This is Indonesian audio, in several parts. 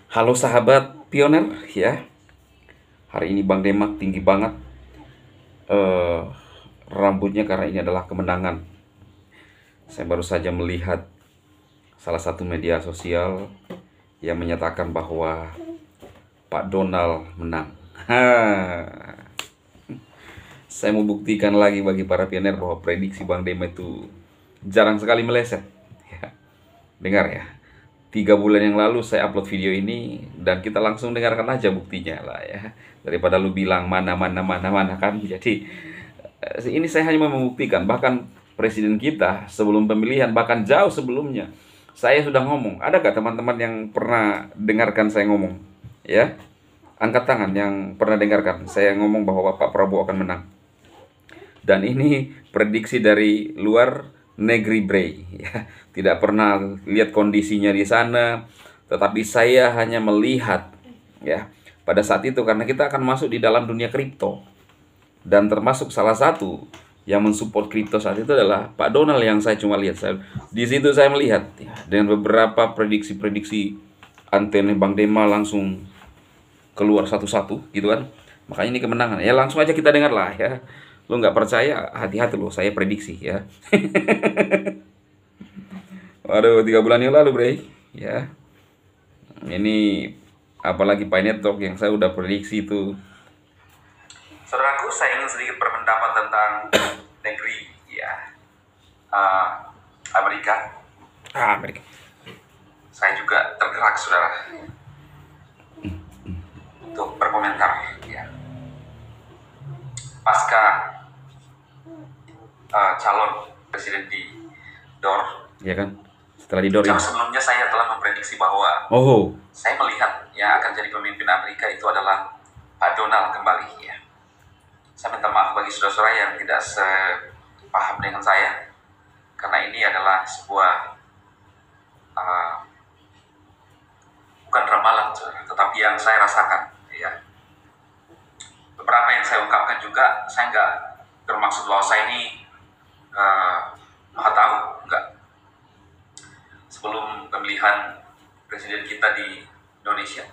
Halo sahabat pioner ya. Hari ini Bang Demak tinggi banget eh rambutnya karena ini adalah kemenangan. Saya baru saja melihat salah satu media sosial yang menyatakan bahwa Pak Donald menang. Saya mau buktikan lagi bagi para pioner bahwa prediksi Bang Demak itu jarang sekali meleset. Ya, dengar ya. 3 bulan yang lalu saya upload video ini dan kita langsung dengarkan aja buktinya lah ya, daripada lu bilang mana kan. Jadi ini saya hanya mau membuktikan, bahkan presiden kita sebelum pemilihan, bahkan jauh sebelumnya saya sudah ngomong. Ada gak teman-teman yang pernah dengarkan saya ngomong ya? Angkat tangan yang pernah dengarkan saya ngomong bahwa Pak Prabowo akan menang. Dan ini prediksi dari luar negeri Bray ya. Tidak pernah lihat kondisinya di sana, tetapi saya hanya melihat ya pada saat itu, karena kita akan masuk di dalam dunia kripto, dan termasuk salah satu yang mensupport kripto saat itu adalah Pak Donald. Yang saya cuma lihat, di situ saya melihat ya, dengan beberapa prediksi-prediksi antena Bang Dema langsung keluar satu-satu gitu kan. Makanya ini kemenangan ya, langsung aja kita dengar lah ya. Lu nggak percaya, hati-hati loh, saya prediksi ya. Waduh, 3 bulan yang lalu Bre ya. Ini apalagi Pioneer Talk yang saya udah prediksi itu. Saudaraku, saya ingin sedikit berpendapat tentang negeri ya, Amerika. Amerika. Saya juga tergerak saudara untuk berkomentar ya. Pasca calon presiden di DOR, ya kan? Setelah di DOR ini, sebelumnya saya telah memprediksi bahwa saya melihat yang akan jadi pemimpin Amerika itu adalah Pak Donald kembali ya. Saya minta maaf bagi saudara-saudara yang tidak sepaham dengan saya, karena ini adalah sebuah bukan ramalan saudara, tetapi yang saya rasakan ya. Beberapa yang saya ungkapkan juga, saya nggak bermaksud bahwa saya ini maha tahu, enggak. Sebelum pemilihan presiden kita di Indonesia,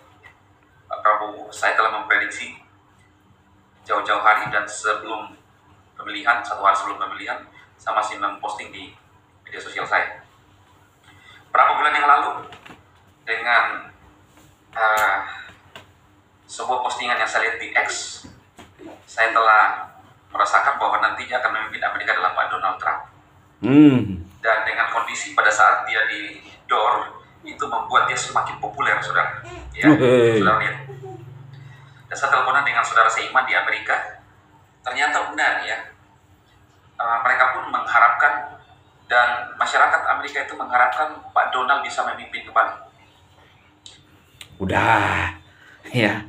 Pak Prabowo, saya telah memprediksi jauh-jauh hari, dan sebelum pemilihan, 1 hari sebelum pemilihan, saya masih memposting di media sosial saya. Berapa bulan yang lalu, dengan sebuah postingan yang saya lihat di X, saya telah merasakan bahwa nantinya akan memimpin Amerika adalah Pak Donald Trump. Dan dengan kondisi pada saat dia di DOR itu membuat dia semakin populer, saudara. Ya, saudara lihat. Dan saya teleponan dengan saudara seiman di Amerika, ternyata benar ya. Mereka pun mengharapkan, dan masyarakat Amerika itu mengharapkan Pak Donald bisa memimpin kembali. Udah, ya,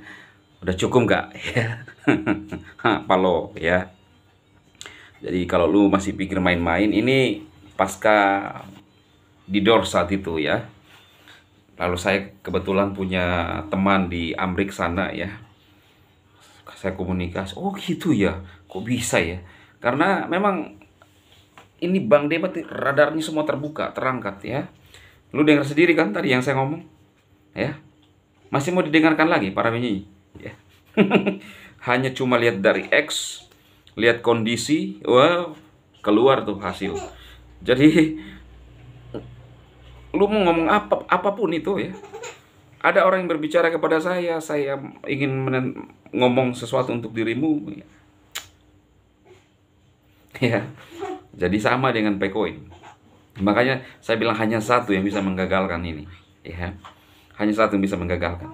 udah cukup nggak? Ya, Palo ya. Jadi kalau lu masih pikir main-main, ini pasca di DOR saat itu ya. Lalu saya kebetulan punya teman di Amrik sana ya. Saya komunikasi, oh gitu ya, kok bisa ya? Karena memang ini Bang Debat radarnya semua terbuka, terangkat ya. Lu dengar sendiri kan tadi yang saya ngomong ya. Masih mau didengarkan lagi para penyanyi ya. Hanya cuma lihat dari X, lihat kondisi, wah keluar tuh hasil. Jadi lu mau ngomong apapun itu ya, ada orang yang berbicara kepada saya ingin ngomong sesuatu untuk dirimu ya. Jadi sama dengan Pecoin. Makanya saya bilang hanya satu yang bisa menggagalkan ini ya. Hanya satu yang bisa menggagalkan.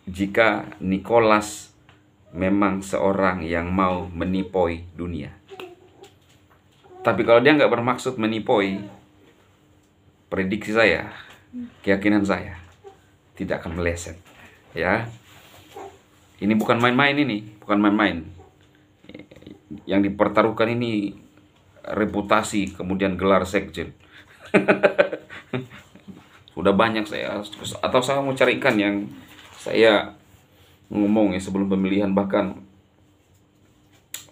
Jika Nicholas memang seorang yang mau menipoi dunia. Tapi kalau dia nggak bermaksud menipoi, prediksi saya, keyakinan saya, tidak akan meleset ya. Ini bukan main-main, ini bukan main-main. Yang dipertaruhkan ini reputasi, kemudian gelar sekjen. Sudah banyak saya, atau saya mau carikan yang saya ngomong ya sebelum pemilihan, bahkan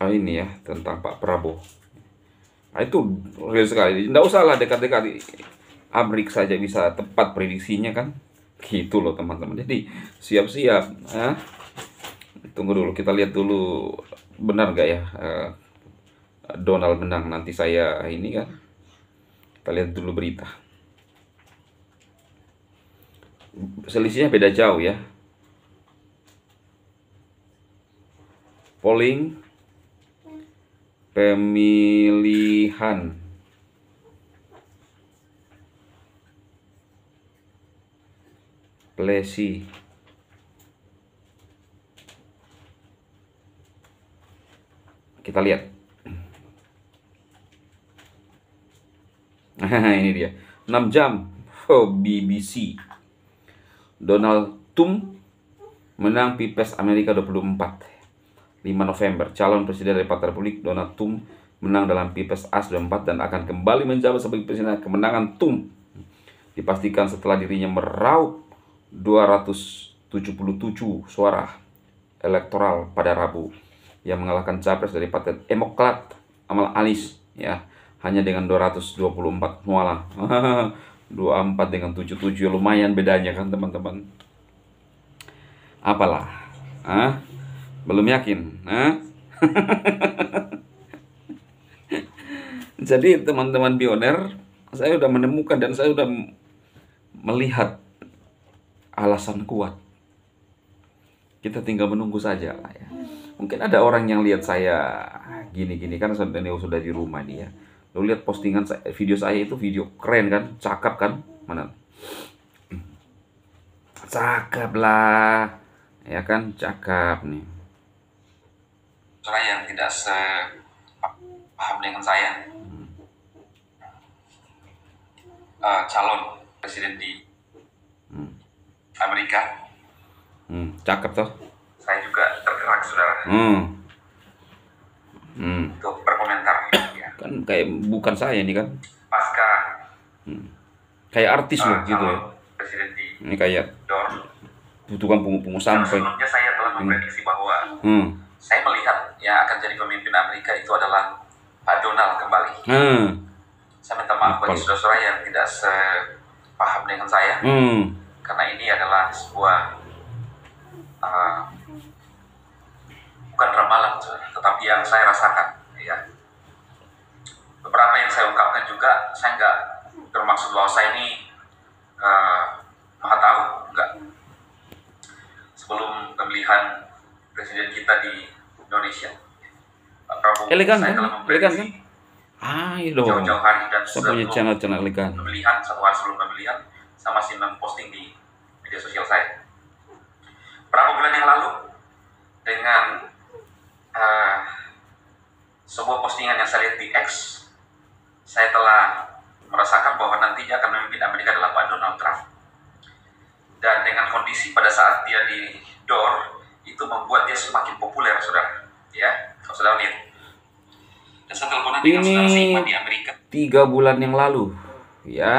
ini ya tentang Pak Prabowo. Nah, itu real sekali. Nggak usah lah dekat-dekat. Amrik saja bisa tepat prediksinya kan. Gitu loh teman-teman. Jadi siap-siap. Tunggu dulu, kita lihat dulu benar nggak ya Donald menang. Nanti saya ini kan, kita lihat dulu berita. Selisihnya beda jauh ya. Polling pemilihan Plessy kita lihat. Ini dia 6 jam. BBC. Donald Trump menang Pilpres Amerika 24 5 November. Calon presiden dari Partai Republik Donald Trump menang dalam Pilpres AS 24 dan akan kembali menjabat sebagai presiden. Kemenangan Trump dipastikan setelah dirinya meraup 277 suara elektoral pada Rabu, yang mengalahkan capres dari Partai Demokrat Kamala Harris ya, hanya dengan 224 mualah. 24 dengan 77 lumayan bedanya kan teman-teman. Apalah, belum yakin, Jadi teman-teman pioner, saya udah menemukan dan saya udah melihat alasan kuat. Kita tinggal menunggu saja lah ya. Mungkin ada orang yang lihat saya gini-gini kan, sudah di rumah nih ya. Lo lihat postingan saya, video saya itu video keren kan, cakep kan, mana? Cakep lah, ya kan, cakep nih. Saya yang tidak sepaham dengan saya, calon presiden di Amerika. Cakep toh. Saya juga tergerak saudara. Untuk berkomentar ya. Kan kayak bukan saya ini kan. Pasca kayak artis loh gitu ya. Presiden di ini kayak butuhkan pungu-pungu sampai. Sebelumnya saya telah memprediksi bahwa saya melihat yang akan jadi pemimpin Amerika itu adalah Pak Donald kembali. Saya minta maaf bagi saudara-saudara yang tidak sepaham dengan saya, karena ini adalah sebuah bukan ramalan, tetapi yang saya rasakan ya. Beberapa yang saya ungkapkan juga, saya nggak bermaksud bahwa saya ini maha tahu, enggak. Sebelum pemilihan presiden kita di Indonesia, Pak Prabowo, elegan saya telah memprediksi jauh-jauh hari, dan saya punya channel elegan. Pemilihan, 1 hari sebelum pemilihan, saya masih memposting di media sosial saya. Berapa bulan yang lalu, dengan sebuah postingan yang saya lihat di X, saya telah merasakan bahwa nantinya akan memimpin Amerika adalah Pak Donald Trump. Dan dengan kondisi pada saat dia di door, itu membuat dia semakin populer, saudara. Ya, kalau saudara lihat. Dan saya teleponan dengan saudara Sigma di Amerika 3 bulan yang lalu, ya.